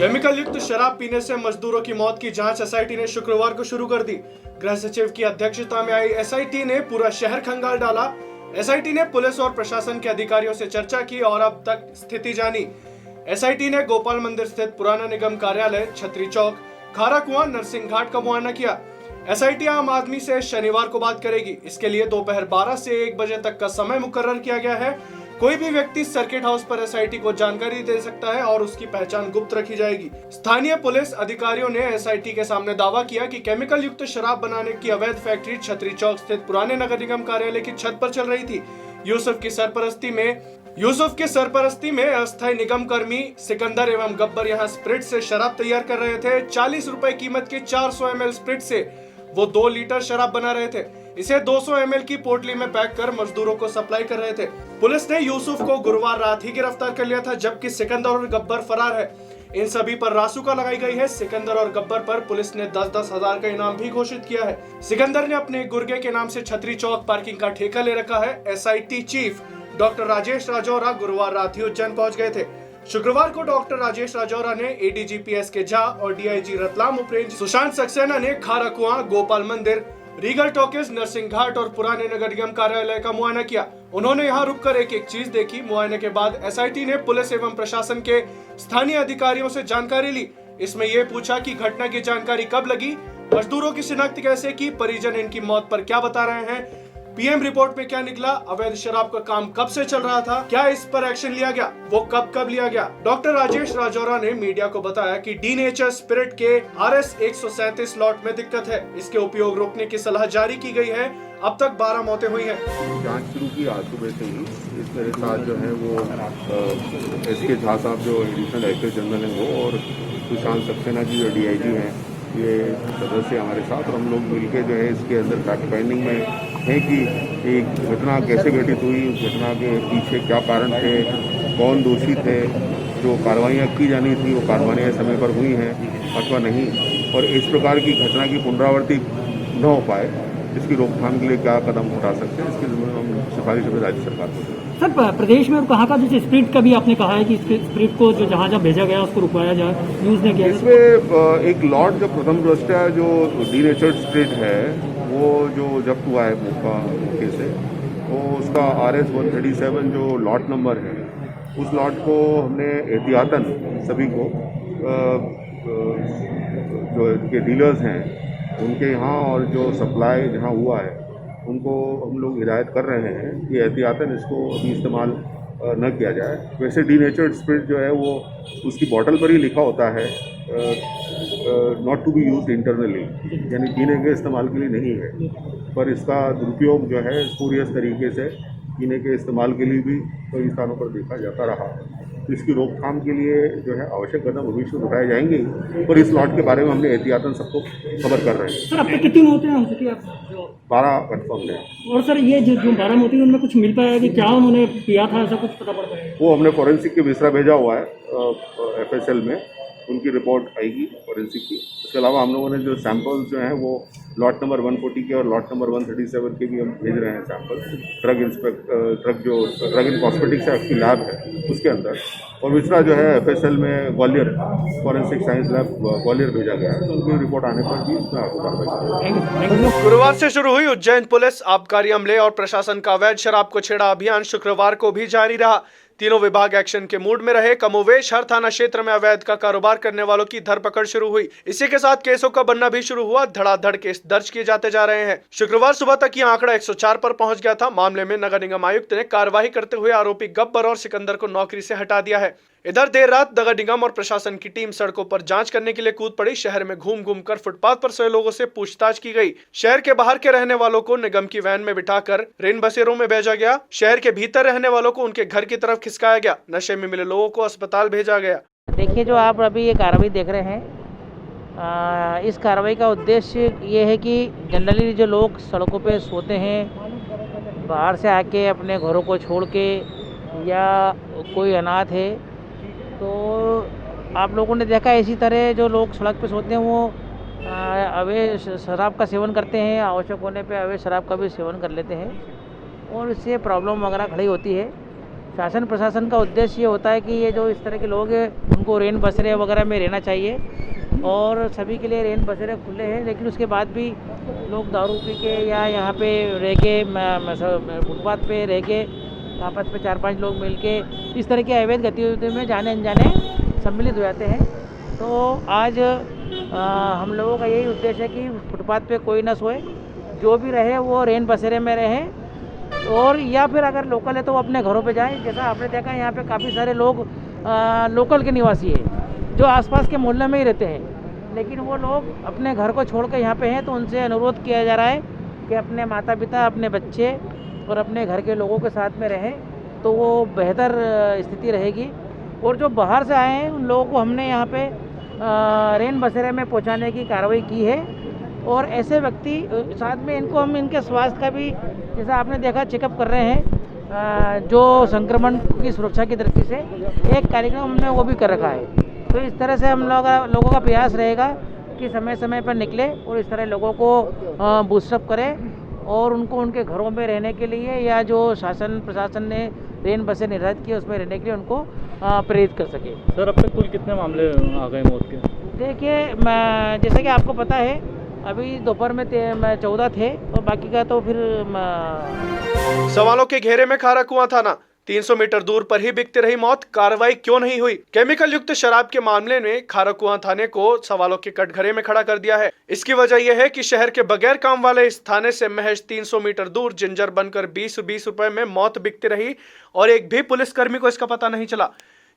Chemical युक्त शराब पीने से मजदूरों की मौत की जांच एसआईटी ने शुक्रवार को शुरू कर दी। गृह सचिव की अध्यक्षता में आई एसआईटी ने पूरा शहर खंगाल डाला। एसआईटी ने पुलिस और प्रशासन के अधिकारियों से चर्चा की और अब तक स्थिति जानी। एसआईटी ने गोपाल मंदिर स्थित पुराना निगम कार्यालय, छतरी चौक, खारा कुआं, नरसिंह घाट का मुआयना किया। एसआईटी आम आदमी से शनिवार को बात करेगी। इसके लिए दोपहर 12 से 1 बजे तक का समय मुकर्रर किया गया है। कोई भी व्यक्ति सर्किट हाउस पर एसआईटी को जानकारी दे सकता है और उसकी पहचान गुप्त रखी जाएगी। स्थानीय पुलिस अधिकारियों ने एसआईटी के सामने दावा किया कि केमिकल युक्त शराब बनाने की अवैध फैक्ट्री छतरी चौक स्थित पुराने नगर निगम कार्यालय की छत पर चल रही थी। यूसुफ की सरपरस्ती में अस्थायी निगम कर्मी सिकंदर एवं गब्बर यहाँ स्प्रिट से शराब तैयार कर रहे थे। 40 रुपए कीमत के 400 ml स्प्रिट से वो 2 लीटर शराब बना रहे थे। इसे 200 ml की पोटली में पैक कर मजदूरों को सप्लाई कर रहे थे। पुलिस ने यूसुफ को गुरुवार रात ही गिरफ्तार कर लिया था, जबकि सिकंदर और गब्बर फरार है। इन सभी पर रासुका लगाई गई है। सिकंदर और गब्बर पर पुलिस ने 10-10 हजार का इनाम भी घोषित किया है। सिकंदर ने अपने गुर्गे के नाम से छतरी चौक पार्किंग का ठेका ले रखा है। SIT chief doctor Rajesh Rajora गुरुवार रात ही उज्जैन पहुंच गए थे। शुक्रवार को डॉक्टर राजेश राजौरा ने एडीजीपी एसके झा और डीआईजी रतलाम उपरेंज सुशांत सक्सेना ने खारा कुआं, गोपाल मंदिर, रीगल टॉकीज, नरसिंह घाट और पुराने नगर निगम कार्यालय का मुआयना किया। उन्होंने यहां रुककर एक एक चीज देखी। मुआयने के बाद एसआईटी ने पुलिस एवं प्रशासन के स्थानीय अधिकारियों से जानकारी ली। इसमें यह पूछा कि घटना की जानकारी कब लगी, मजदूरों की शिनाख्त कैसे की, परिजन इनकी मौत पर क्या बता रहे हैं, पीएम रिपोर्ट में क्या निकला, अवैध शराब का काम कब से चल रहा था, क्या इस पर एक्शन लिया गया, वो कब लिया गया। डॉक्टर राजेश राजौरा ने मीडिया को बताया कि डी नेचर स्पिरिट के RS 137 लॉट में दिक्कत है। इसके उपयोग रोकने की सलाह जारी की गई है। अब तक 12 मौतें हुई हैं। जांच शुरू की आज सुबह से ही। इस मेरे साथ जो है वो एसके झा साहब जो एडिशनल डायरेक्टर जनरल हैं वो, और सुशांत सक्सेना जी जो डीआईजी हैं, ये सदस्य हमारे साथ, और हम लोग मिलकर जो है इसके अंदर फैक्ट फाइंडिंग में हैं कि एक घटना कैसे घटित हुई, उस घटना के पीछे क्या कारण थे, कौन दोषी थे, जो कार्रवाइयाँ की जानी थी वो कार्रवाइयाँ समय पर हुई हैं अथवा नहीं, और इस प्रकार की घटना की पुनरावृत्ति न हो पाए, इसकी रोकथाम के लिए क्या कदम उठा सकते हैं, इसके लिए हम सिफारिश में राज्य सरकार को दें। सर, प्रदेश में कहाँ का जैसे स्प्रिट का भी आपने कहा है कि स्प्रिट को जो जहाँ भेजा गया उसको रुकवाया जाए, न्यूज़ ने किया। इसमें एक लॉट जो प्रथम दृष्टया जो डीनेचर्ड स्प्रिट है वो जो जब्त हुआ है मौके से, वो उसका RS 137 जो लॉट नंबर है, उस लॉट को हमने एहतियातन सभी को जो इनके डीलर्स हैं उनके यहाँ और जो सप्लाई जहाँ हुआ है उनको हम लोग हिदायत कर रहे हैं कि एहतियातन इसको अभी इस्तेमाल न किया जाए। वैसे डीनेचर्ड स्पिरिट जो है वो उसकी बॉटल पर ही लिखा होता है not to be used internally, यानी पीने के इस्तेमाल के लिए नहीं है, पर इसका दुरुपयोग जो है स्पूरियस तरीके से पीने के इस्तेमाल के लिए भी कई स्थानों पर देखा जाता रहा। तो इसकी रोकथाम के लिए जो है आवश्यक कदम भविष्य में उठाए जाएंगे, और इस लॉट के बारे में हमने एहतियातन सबको खबर कर रहे हैं। सर, अब तक कितनी मौतें हो चुकी है? 12 कन्फर्म है। और सर, ये जो 12 मौतें उनमें कुछ मिल पाया कि क्या उन्होंने पिया था, ऐसा कुछ पता पड़ पाया? वो हमने फॉरेंसिक के विसरा भेजा हुआ है FSL में, उनकी रिपोर्ट आएगी फॉरेंसिक की। इसके अलावा हम लोगों ने जो सैंपल्स जो हैं वो लॉट नंबर 140 के और लॉट नंबर 137 के भी हम भेज रहे हैं sample drug and cosmetics act की लैब है उसके अंदर, और विसरा जो है FSL में Gwalior forensic science lab Gwalior भेजा गया है। तो उनकी रिपोर्ट आने पर भी इसमें आपको कार्रवाई। गुरुवार से शुरू हुई उज्जैन पुलिस आबकारी अमले और प्रशासन का अवैध शराब को छेड़ा अभियान शुक्रवार को भी जारी रहा। तीनों विभाग एक्शन के मूड में रहे। कमोवेश हर थाना क्षेत्र में अवैध का कारोबार करने वालों की धरपकड़ शुरू हुई। इसी के साथ केसों का बनना भी शुरू हुआ। धड़ाधड़ केस दर्ज किए जाते जा रहे हैं। शुक्रवार सुबह तक यह आंकड़ा 104 पर पहुंच गया था। मामले में नगर निगम आयुक्त ने कार्यवाही करते हुए आरोपी गब्बर और सिकंदर को नौकरी से हटा दिया है। इधर देर रात नगर निगम और प्रशासन की टीम सड़कों पर जांच करने के लिए कूद पड़ी। शहर में घूम घूम कर फुटपाथ पर सोए लोगों से पूछताछ की गई। शहर के बाहर के रहने वालों को निगम की वैन में बिठाकर रेन बसेरों में भेजा गया। शहर के भीतर रहने वालों को उनके घर की तरफ खिसकाया गया। नशे में मिले लोगों को अस्पताल भेजा गया। देखिए, जो आप अभी ये कार्रवाई देख रहे हैं, इस कार्रवाई का उद्देश्य ये है कि जनरली जो लोग सड़कों पे सोते हैं, बाहर से आके अपने घरों को छोड़ के, या कोई अनाथ है, तो आप लोगों ने देखा इसी तरह जो लोग सड़क पे सोते हैं वो अवैध शराब का सेवन करते हैं। आवश्यक होने पे अवैध शराब का भी सेवन कर लेते हैं, और इससे प्रॉब्लम वगैरह खड़ी होती है। शासन प्रशासन का उद्देश्य ये होता है कि ये जो इस तरह के लोग हैं उनको रेन बसेरे वगैरह में रहना चाहिए और सभी के लिए रेन बसेरे खुले हैं, लेकिन उसके बाद भी लोग दारू पी के या यहाँ पे रह के फुटपाथ पे रह के आपस में 4-5 लोग मिल के इस तरह की अवैध गतिविधियों में जाने अनजाने सम्मिलित हो जाते हैं। तो आज हम लोगों का यही उद्देश्य है कि फुटपाथ पे कोई ना सोए, जो भी रहे वो रेन बसेरे में रहे और या फिर अगर लोकल है तो वो अपने घरों पे जाएं। जैसा आपने देखा यहाँ पे काफ़ी सारे लोग लोकल के निवासी हैं जो आसपास के मोहल्ले में ही रहते हैं, लेकिन वो लोग अपने घर को छोड़ कर यहाँ पे हैं, तो उनसे अनुरोध किया जा रहा है कि अपने माता पिता, अपने बच्चे और अपने घर के लोगों के साथ में रहें, तो वो बेहतर स्थिति रहेगी। और जो बाहर से आए हैं उन लोगों को हमने यहाँ पे रेन बसेरे में पहुँचाने की कार्रवाई की है और ऐसे व्यक्ति साथ में इनको हम इनके स्वास्थ्य का भी, जैसा आपने देखा, चेकअप कर रहे हैं। जो संक्रमण की सुरक्षा की दृष्टि से एक कार्यक्रम हमने वो भी कर रखा है। तो इस तरह से हम लोगों का प्रयास रहेगा कि समय समय पर निकले और इस तरह लोगों को बूस्टअप करें और उनको उनके घरों में रहने के लिए या जो शासन प्रशासन ने रेन बसें निर्धारित की उसमें रहने के लिए उनको प्रेरित कर सके। सर, अब तक कुल कितने मामले आ गए मौत के? देखिए, जैसा कि आपको पता है अभी दोपहर में 14 थे और बाकी का तो फिर सवालों के घेरे में खारा कुआं थाना। 300 मीटर दूर पर ही बिकती रही मौत, कार्रवाई क्यों नहीं हुई? केमिकल युक्त शराब के मामले में खारा कुआं थाने को सवालों के कटघरे में खड़ा कर दिया है। इसकी वजह यह है कि शहर के बगैर काम वाले इस थाने से महज 300 मीटर दूर जिंजर बनकर 20-20 रुपए में मौत बिकती रही और एक भी पुलिसकर्मी को इसका पता नहीं चला।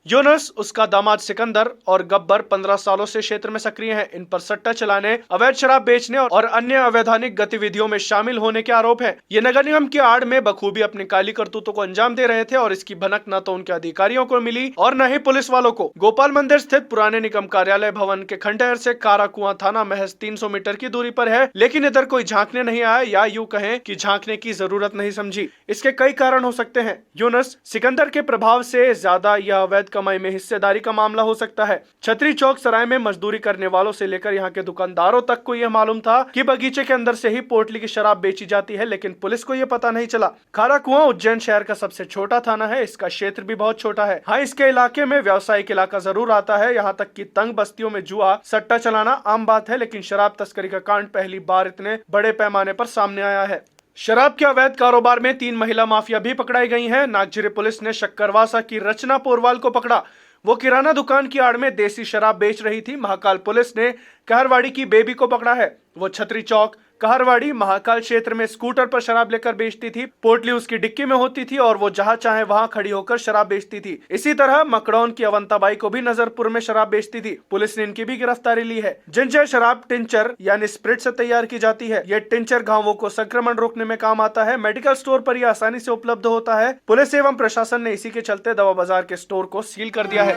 यूनुस, उसका दामाद सिकंदर और गब्बर 15 सालों से क्षेत्र में सक्रिय हैं। इन पर सट्टा चलाने, अवैध शराब बेचने और अन्य अवैधानिक गतिविधियों में शामिल होने के आरोप हैं। ये नगर निगम की आड़ में बखूबी अपनी काली करतूतों को अंजाम दे रहे थे और इसकी भनक न तो उनके अधिकारियों को मिली और न ही पुलिस वालों को। गोपाल मंदिर स्थित पुराने निगम कार्यालय भवन के खंडहर से कारा कुआं थाना महज 300 मीटर की दूरी पर है, लेकिन इधर कोई झांकने नहीं आया या यूं कहें कि झांकने की जरूरत नहीं समझी। इसके कई कारण हो सकते हैं। यूनुस, सिकंदर के प्रभाव से ज्यादा यह अवैध कमाई में हिस्सेदारी का मामला हो सकता है। छतरी चौक सराय में मजदूरी करने वालों से लेकर यहाँ के दुकानदारों तक को यह मालूम था कि बगीचे के अंदर से ही पोटली की शराब बेची जाती है, लेकिन पुलिस को यह पता नहीं चला। खारा कुआं उज्जैन शहर का सबसे छोटा थाना है। इसका क्षेत्र भी बहुत छोटा है। हाँ, इसके इलाके में व्यावसायिक इलाका जरूर आता है। यहाँ तक कि तंग बस्तियों में जुआ, सट्टा चलाना आम बात है, लेकिन शराब तस्करी का कांड पहली बार इतने बड़े पैमाने पर सामने आया है। शराब के अवैध कारोबार में 3 महिला माफिया भी पकड़ाई गई हैं। नागजिरे पुलिस ने शक्करवासा की रचना पोरवाल को पकड़ा। वो किराना दुकान की आड़ में देसी शराब बेच रही थी। महाकाल पुलिस ने कहरवाड़ी की बेबी को पकड़ा है। वो छतरी चौक, कहरवाड़ी, महाकाल क्षेत्र में स्कूटर पर शराब लेकर बेचती थी। पोटली उसकी डिक्की में होती थी और वो जहां चाहे वहां खड़ी होकर शराब बेचती थी। इसी तरह मकड़ौन की अवंताबाई को भी नजरपुर में शराब बेचती थी। पुलिस ने इनकी भी गिरफ्तारी ली है। जिंजर शराब टिंचर यानी स्प्रिट से तैयार की जाती है। ये टिंचर घावों को संक्रमण रोकने में काम आता है। मेडिकल स्टोर पर यह आसानी से उपलब्ध होता है। पुलिस एवं प्रशासन ने इसी के चलते दवा बाजार के स्टोर को सील कर दिया है।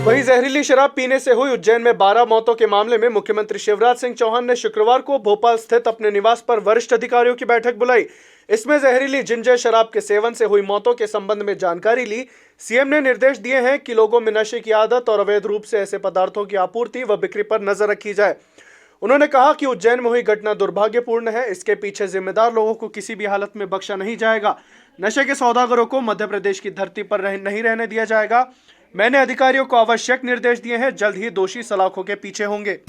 वहीं जहरीली शराब पीने से हुई उज्जैन में 12 मौतों के मामले में मुख्यमंत्री शिवराज सिंह चौहान ने शुक्रवार को भोपाल स्थित अपने निवास पर वरिष्ठ अधिकारियों की बैठक बुलाई। इसमें जहरीली जिंजर शराब के सेवन से हुई मौतों के संबंध में जानकारी ली। सीएम ने निर्देश दिए हैं कि लोगों में नशे की आदत और अवैध रूप से ऐसे पदार्थों की आपूर्ति व बिक्री पर नजर रखी जाए। उन्होंने कहा कि उज्जैन में हुई घटना दुर्भाग्यपूर्ण है। इसके पीछे जिम्मेदार लोगों को किसी भी हालत में बख्शा नहीं जाएगा। नशे के सौदागरों को मध्य प्रदेश की धरती पर नहीं रहने दिया जाएगा। मैंने अधिकारियों को आवश्यक निर्देश दिए हैं। जल्द ही दोषी सलाखों के पीछे होंगे।